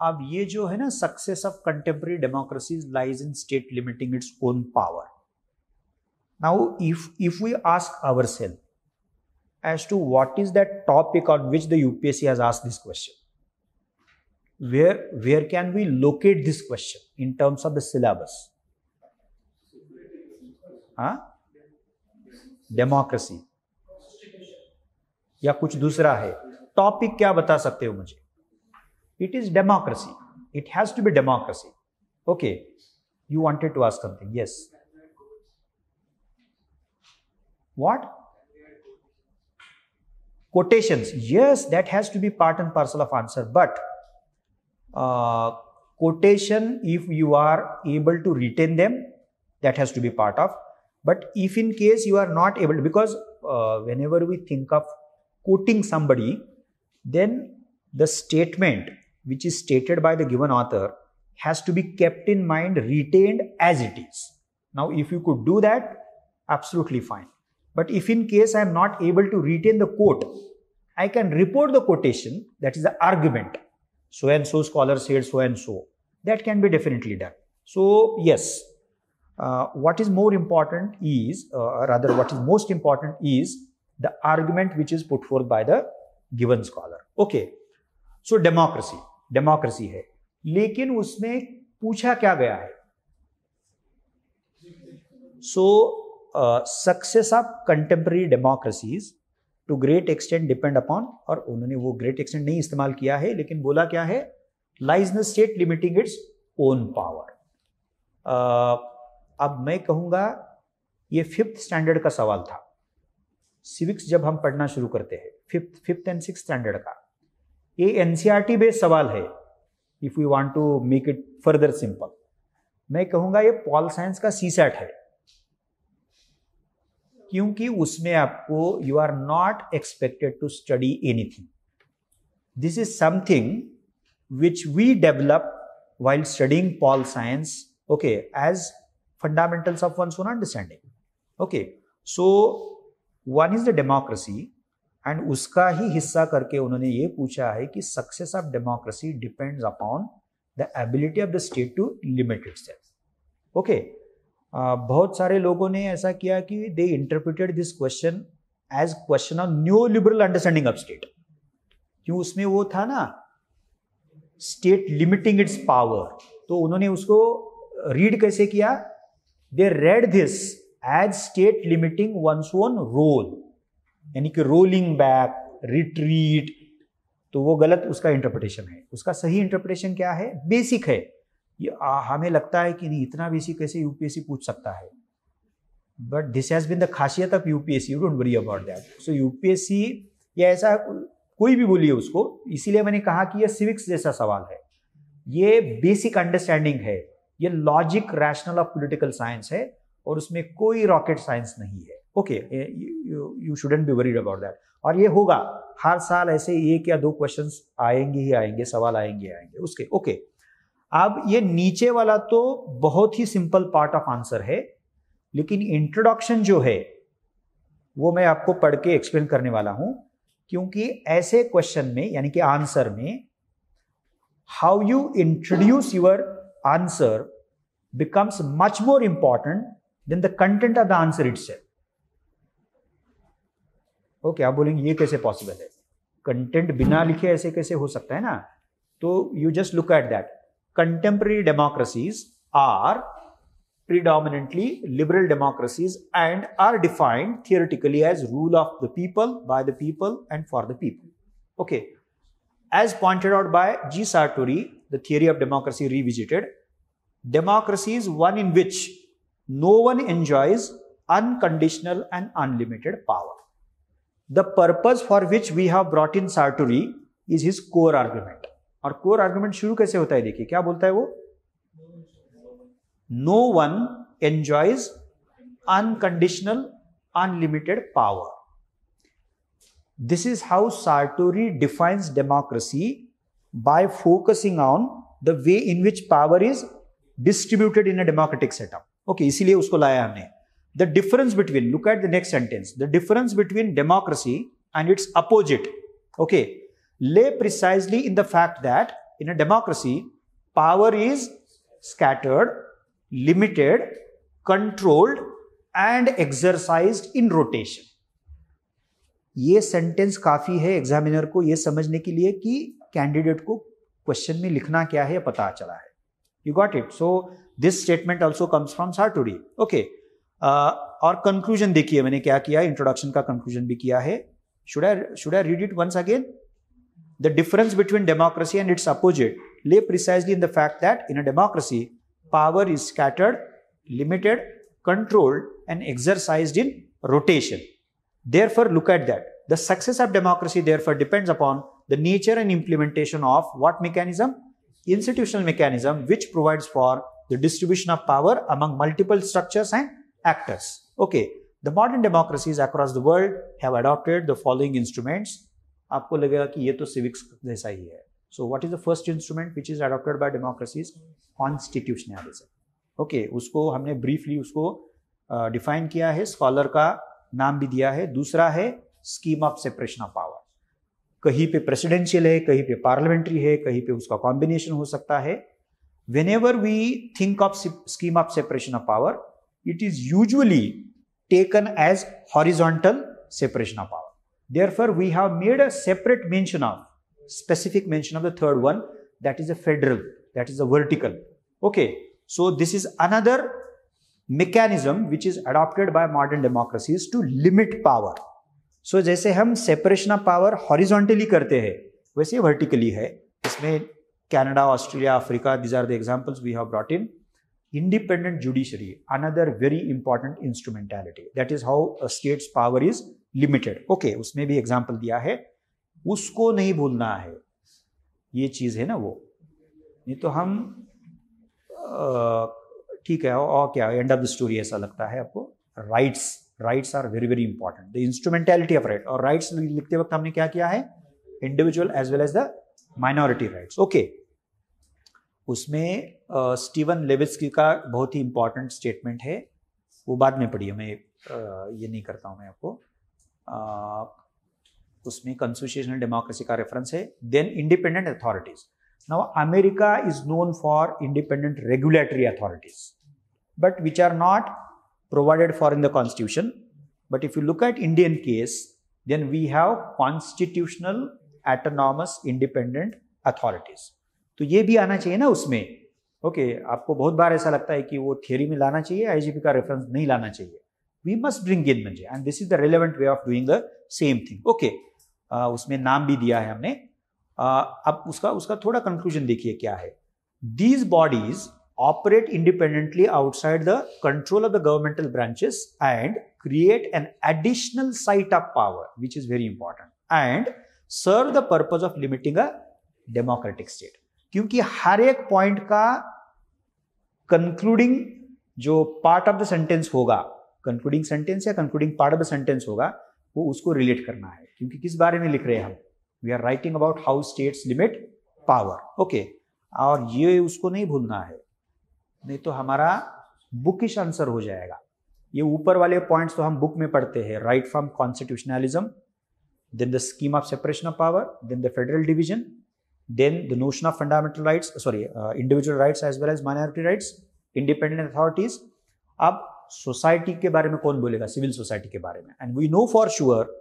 अब ये जो है ना, success of contemporary democracies lies in state limiting its own power. Now if we ask ourselves as to what is that topic on which the UPSC has asked this question, where can we locate this question in terms of the syllabus? Democracy या कुछ दूसरा है? Topic क्या बता सकते हो मुझे? It is democracy. It has to be democracy. Okay, you wanted to ask something. Yes, what? Quotations. Yes, that has to be part and parcel of answer. But quotation, if you are able to retain them, that has to be part of. But if in case you are not able to, because whenever we think of quoting somebody, then the statement which is stated by the given author has to be kept in mind, retained as it is. Now, if you could do that, absolutely fine. But if in case I am not able to retain the quote, I can report the quotation, that is the argument. So and so scholar said so and so. That can be definitely done. So yes, what is more important is, what is most important is the argument which is put forth by the given scholar. Okay. So democracy है, लेकिन उसमें पूछा क्या गया है? So success of contemporary democracies to great extent depend upon, और उन्होंने वो ग्रेट एक्सटेंट नहीं इस्तेमाल किया है, लेकिन बोला क्या है? Lies in state limiting its own power. अब मैं कहूंगा ये 5th स्टैंडर्ड का सवाल था. सिविक्स जब हम पढ़ना शुरू करते हैं, 5th and 6th स्टैंडर्ड का, ये एनसीईआरटी बेस्ड सवाल है. If you want to make it further simple, मैं कहूंगा ये पॉल साइंस का सीसैट है, क्योंकि उसमें आपको you are not expected to study anything. This is something which we develop while studying Paul science, okay, as fundamentals of one's own understanding. Okay, so one is the democracy, and उसका ही हिस्सा करके उन्होंने ये पूछा है कि success of democracy depends upon the ability of the state to limit itself. Okay, बहुत सारे लोगों ने ऐसा किया कि they interpreted this question as question of neoliberal understanding of state. क्यों? उसमें वो था ना, स्टेट लिमिटिंग इट्स पावर, तो उन्होंने उसको रीड कैसे किया? They read this as state limiting one's own role, यानी कि रोलिंग बैक, रिट्रीट. तो वो गलत उसका इंटरप्रिटेशन है. उसका सही इंटरप्रिटेशन क्या है? बेसिक है. ये हमें लगता है कि नहीं, इतना बेसिक कैसे यूपीएससी पूछ सकता है, but this has been the खासियत of UPSC. You don't worry about that. So UPSC या ऐसा कोई भी बोलिए उसको, इसीलिए मैंने कहा कि ये सिविक्स जैसा सवाल है, ये बेसिक अंडरस्टैंडिंग है, ये logic rational of political science है, और उसमें कोई रॉकेट साइंस नहीं है. Okay, you shouldn't be worried about that. और ये होगा हर साल, ऐसे 1 या 2 क्वेश्चंस आएंगे ही आएंगे, सवाल आएंगे उसके. ओके, अब ये नीचे वाला तो बहुत ही सिंपल पार्ट ऑफ आंसर है, लेकिन इंट्रोडक्शन जो है वो मैं आपको पढ़ के एक्सप्लेन करने वाला हूं, क्योंकि ऐसे क्वेश्चन में, यानी कि आंसर में, how you introduce your answer becomes much more important than the content of the answer itself. Okay, आप बोलेंगे ये कैसे पॉसिबल है? कंटेंट बिना लिखे ऐसे कैसे हो सकता है ना? तो you just look at that. Contemporary democracies are predominantly liberal democracies and are defined theoretically as rule of the people, by the people, and for the people. Okay, as pointed out by G. Sartori, The Theory of Democracy Revisited, democracy is one in which no one enjoys unconditional and unlimited power. The purpose for which we have brought in Sartori is his core argument. और core argument शुरू कैसे होता है? देखिए क्या बोलता है वो. No one enjoys unconditional, unlimited power. This is how Sartori defines democracy, by focusing on the way in which power is distributed in a democratic setup. Okay, इसीलिए उसको लाया हमने. The difference between, look at the next sentence, the difference between democracy and its opposite, okay, lay precisely in the fact that in a democracy, power is scattered, limited, controlled and exercised in rotation. ये sentence काफी है examiner को ये समझने के लिए कि candidate को क्वेश्चन में लिखना क्या है पता चला है. You got it? So this statement also comes from Sartori. Okay. और कंक्लूजन देखिए मैंने क्या किया, इंट्रोडक्शन का कंक्लूजन भी किया है. Should I read it once again? The difference between democracy and its opposite lay precisely in the fact that in a democracy, power is scattered, limited, controlled, and exercised in rotation. Therefore, look at that. The success of democracy therefore depends upon the nature and implementation of what mechanism? Institutional mechanism which provides for the distribution of power among multiple structures and actors. Okay. The modern democracies across the world have adopted the following instruments. आपको लगेगा कि ये तो civics जैसा ही है. So what is the first instrument which is adopted by democracies? Constitutionalism. Okay, उसको हमने briefly उसको define किया है, scholar का नाम भी दिया है. दूसरा है scheme of separation of power. कहीं पे presidential है, कहीं पे parliamentary है, कहीं पे उसका combination हो सकता है. Whenever we think of scheme of separation of power, it is usually taken as horizontal separation of power. Therefore, we have made a separate mention of, specific mention of the third one, that is a federal, that is a vertical. Okay, so this is another mechanism which is adopted by modern democracies to limit power. So जैसे हम separation of power horizontally करते हैं, वैसे vertically है. इसमें Canada, Australia, Africa, these are the examples we have brought in. Independent judiciary, another very important instrumentality. That is how a state's power is limited. Okay, उसमें भी example दिया है, उसको नहीं भूलना है. ये चीज है ना वो, नहीं तो हम ठीक है. और क्या एंड ऑफ द स्टोरी ऐसा लगता है आपको. Rights are very very important. The instrumentality of right. और राइट्स लिखते वक्त हमने क्या किया है, individual as well as the minority rights. Okay, उसमें स्टीवन लेविस्की का बहुत ही इंपॉर्टेंट स्टेटमेंट है, वो बाद में पढ़िए, मैं ये नहीं करता हूं मैं आपको. उसमें कॉन्स्टिट्यूशनल डेमोक्रेसी का रेफरेंस है. Then independent authorities. Now America is known for independent regulatory authorities, but which are not provided for in the constitution. But if you look at Indian case, then we have constitutional autonomous independent authorities. तो ये भी आना चाहिए ना उसमें. Okay, आपको बहुत बार ऐसा लगता है कि वो थियरी में लाना चाहिए, आईजीपी का रेफरेंस नहीं लाना चाहिए. वी मस्ट ब्रिंग इन म्हणजे, and this is the relevant way of doing the same thing. Okay, उसमें नाम भी दिया है हमने. अब उसका थोड़ा कंक्लूजन देखिए क्या है. These bodies operate independently outside the control of the governmental branches and create an additional site of power which is very important and serve the purpose of limiting a democratic state. क्योंकि हर एक point का concluding जो part of the sentence होगा, concluding sentence या concluding part of the sentence होगा, वो उसको रिलेट करना है. क्योंकि किस बारे में लिख रहे हैं हम, we are writing about how states limit power. Okay, और ये उसको नहीं भूलना है, नहीं तो हमारा बुकिश आंसर हो जाएगा. ये ऊपर वाले पॉइंट्स तो हम बुक में पढ़ते हैं, right from constitutionalism, then the scheme of separation of power, then the federal division, then the notion of fundamental rights, individual rights as well as minority rights, independent authorities. अब society के बारे में कौन बोलेगा, civil society के बारे में. And we know for sure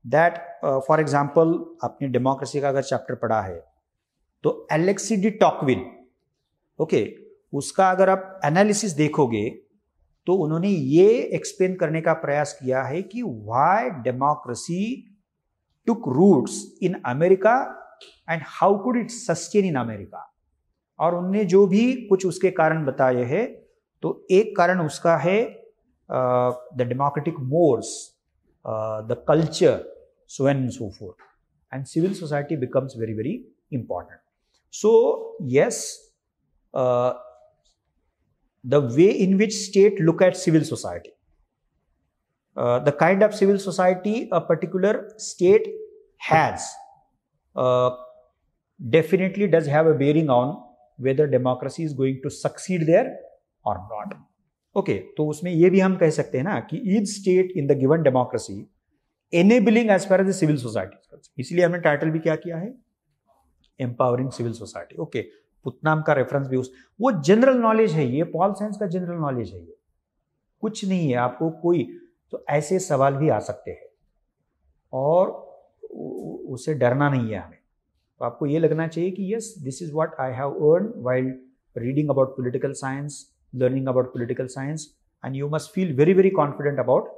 that for example आपने डेमोक्रेसी का अगर चैप्टर पढ़ा है तो एलेक्सी डी टॉकविल, ओके, उसका अगर आप एनालिसिस देखोगे तो उन्होंने ये एक्सप्लेन करने का प्रयास किया है कि why democracy took roots in America and how could it sustain in America. और उनने जो भी कुछ उसके कारण बताए हैं, तो एक कारण उसका है the democratic mores, the culture, so on and so forth, and civil society becomes very very important. So yes, the way in which state look at civil society, the kind of civil society a particular state has definitely does have a bearing on whether democracy is going to succeed there or not. Okay, तो उसमें ये भी हम कह सकते हैं ना कि each state in the given democracy enabling as far as the civil society. इसलिए हमने टाइटल भी क्या किया है, एम्पावरिंग सिविल सोसाइटी। ओके, पुतनाम का रेफरेंस भी वो जनरल नॉलेज है, ये पॉल साइंस का जनरल नॉलेज है, ये कुछ नहीं है आपको कोई। तो ऐसे सवाल भी आ सकते हैं और उससे डरना नहीं है हमें। तो आपको ये लगना चाहिए कि yes, this is what I have earn while reading about political science, learning about political science, and you must feel very, very confident about